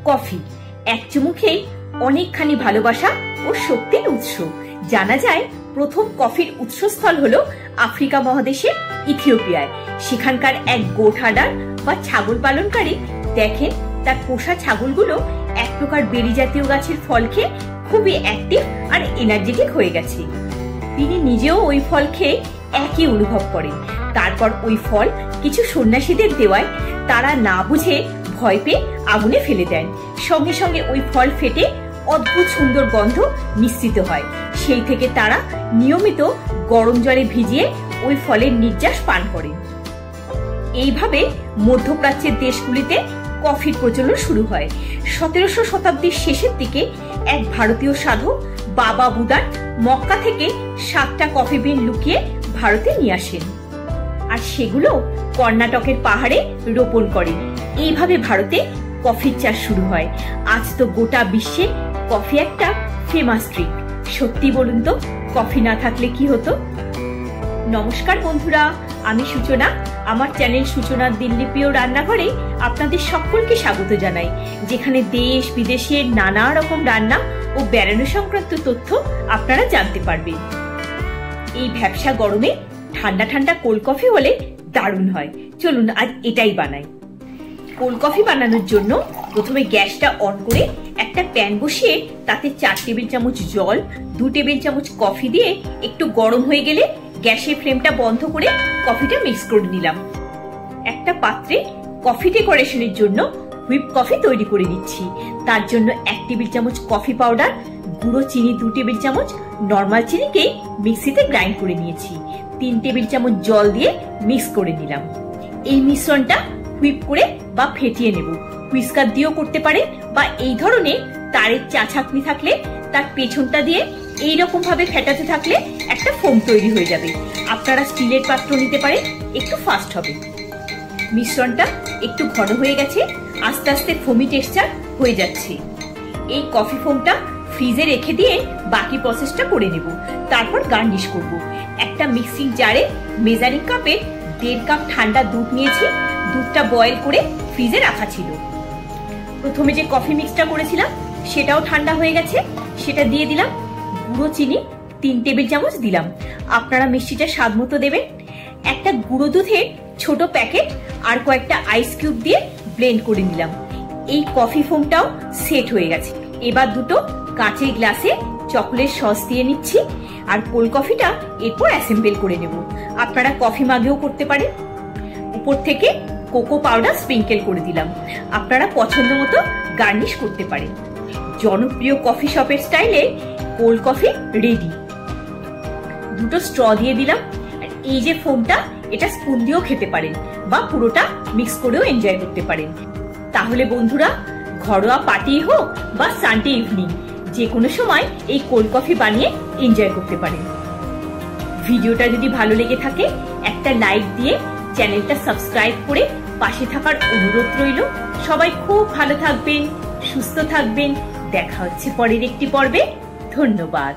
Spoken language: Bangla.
কফি এক চুমুকে অনেকখানি ভালোবাসা ও শক্তির উৎস। জানা যায় প্রথম কফির উৎসস্থল হলো আফ্রিকা মহাদেশের ইথিওপিয়ায়। সেখানকার এক গোট হার্ডার বা ছাগল পালনকারী দেখেন তার পোষা ছাগলগুলো এক প্রকার বেরি জাতীয় গাছের ফল খেয়ে খুবই অ্যাক্টিভ আর এনার্জেটিক হয়ে গেছে। তিনি নিজেও ওই ফল খেয়ে একই অনুভব করেন। তারপর ওই ফল কিছু সন্ন্যাসীদের দেওয়ায় তারা না বুঝে ভয় পেয়ে আগুনে ফেলে দেন। সঙ্গে সঙ্গে ওই ফল ফেটে অদ্ভুত সুন্দর গন্ধ মিশ্রিত হয়। সেই থেকে তারা নিয়মিত গরম জলে ভিজিয়ে ওই ফলের নির্যাস পান করেন। এইভাবে মধ্যপ্রাচ্যের দেশগুলিতে কফির প্রচলন শুরু হয়। 1700 শতাব্দীর শেষের দিকে এক ভারতীয় সাধক বাবা বুদান মক্কা থেকে 7টা কফি বিন লুকিয়ে ভারতে নিয়ে আসেন আর সেগুলো কর্ণাটকের পাহাড়ে রোপণ করেন। এইভাবে ভারতে কফির চাষ শুরু হয়। আজ তো গোটা বিশ্বে কফি একটা ফেমাস ড্রিঙ্ক। সত্যি বলুন তো, কফি না থাকলে কি হতো? নমস্কার বন্ধুরা, আমি সূচনা। আমার চ্যানেল সূচনার দিনলিপি ও রান্নাঘরে আপনাদের সকলকে স্বাগত জানাই, যেখানে দেশ বিদেশের নানা রকম রান্না ও বেড়ানো সংক্রান্ত তথ্য আপনারা জানতে পারবেন। এই ভ্যাপসা গরমে ঠান্ডা ঠান্ডা কোল্ড কফি হলে দারুণ হয়। চলুন আজ এটাই বানাই। কোল্ড কফি বানানোর জন্য প্রথমে গ্যাসটা অন করে একটা প্যান বসিয়ে তাতে 4 টেবিল চামচ জল, 2 টেবিল চামচ কফি দিয়ে একটু গরম হয়ে গেলে গ্যাসের ফ্লেমটা বন্ধ করে কফিটা মিক্স করে নিলাম। একটা পাত্রে কফি ডেকোরেশনের জন্য হুইপ কফি তৈরি করে নিচ্ছি। তার জন্য 1 টেবিল চামচ কফি পাউডার, গুঁড়ো চিনি 2 টেবিল চামচ, নর্মাল চিনিকে মিক্সিতে গ্রাইন্ড করে নিয়েছি। 3 টেবিল চামচ জল দিয়ে মিক্স করে নিলাম। এই মিশ্রণটা হুইপ করে বা ফেটিয়ে নেব। হুইস্কার দিয়েও করতে পারে বা এই ধরনের তারের চা ছাঁকনি থাকলে তার পেছনটা দিয়ে এইরকম ভাবে ফেটাতে থাকলে একটা ফোম তৈরি হয়ে যাবে। আপনারা স্টিলের পাত্র নিতে পারেন, একটু ফাস্ট হবে। মিশ্রণটা একটু ঘন হয়ে গেছে, আস্তে আস্তে ফোমি টেক্সচার হয়ে যাচ্ছে। এই কফি ফোমটা ফ্রিজে রেখে দিয়ে বাকি প্রসেসটা করে নেব। তারপর গার্নিশ করব। একটা মিক্সিং জারে মেজারিং কাপে 1.5 কাপ ঠান্ডা দুধ নিয়েছি। দুধটা বয়েল করে ফ্রিজে রাখা ছিল। প্রথমে যে কফি মিক্সটা করেছিলাম সেটাও ঠান্ডা হয়ে গেছে, সেটা দিয়ে দিলাম। গুঁড়ো চিনি 3 টেবিল চামচ দিলাম। আপনারা মিষ্টিটা স্বাদ মতো দেবেন। একটা গুঁড়ো দুধের ছোট প্যাকেট আর কয়েকটা আইস কিউব দিয়ে ব্লেন্ড করে নিলাম। এই কফি ফোমটাও সেট হয়ে গেছে। এবার দুটো কাঁচের গ্লাসে চকলেট সস দিয়ে নিচ্ছি আর কোল্ড কফিটা এরপর অ্যাসেম্বল করে নেব। আপনারা কফি মাগেও করতে পারেন। উপর থেকে কোকো পাউডার স্প্রিঙ্কেল করে দিলাম। আপনারা পছন্দ মতো গার্নিশ করতে পারেন। জনপ্রিয় কফি শপের স্টাইলে কোল্ড কফি রেডি। দুটো স্ট্র দিয়ে দিলাম। আর এই যে ফোমটা, এটা স্পুন দিয়েও খেতে পারেন বা পুরোটা মিক্স করেও এনজয় করতে পারেন। তাহলে বন্ধুরা, ঘরোয়া পার্টি হোক বা সানডে ইভিনিং, যে কোনো সময় এই কোল্ড কফি বানিয়ে এনজয় করতে পারেন। ভিডিওটা যদি ভালো লেগে থাকে একটা লাইক দিয়ে চ্যানেলটা সাবস্ক্রাইব করে পাশে থাকার অনুরোধ রইল। সবাই খুব ভালো থাকবেন, সুস্থ থাকবেন। দেখা হচ্ছে পরের একটি পর্বে। ধন্যবাদ।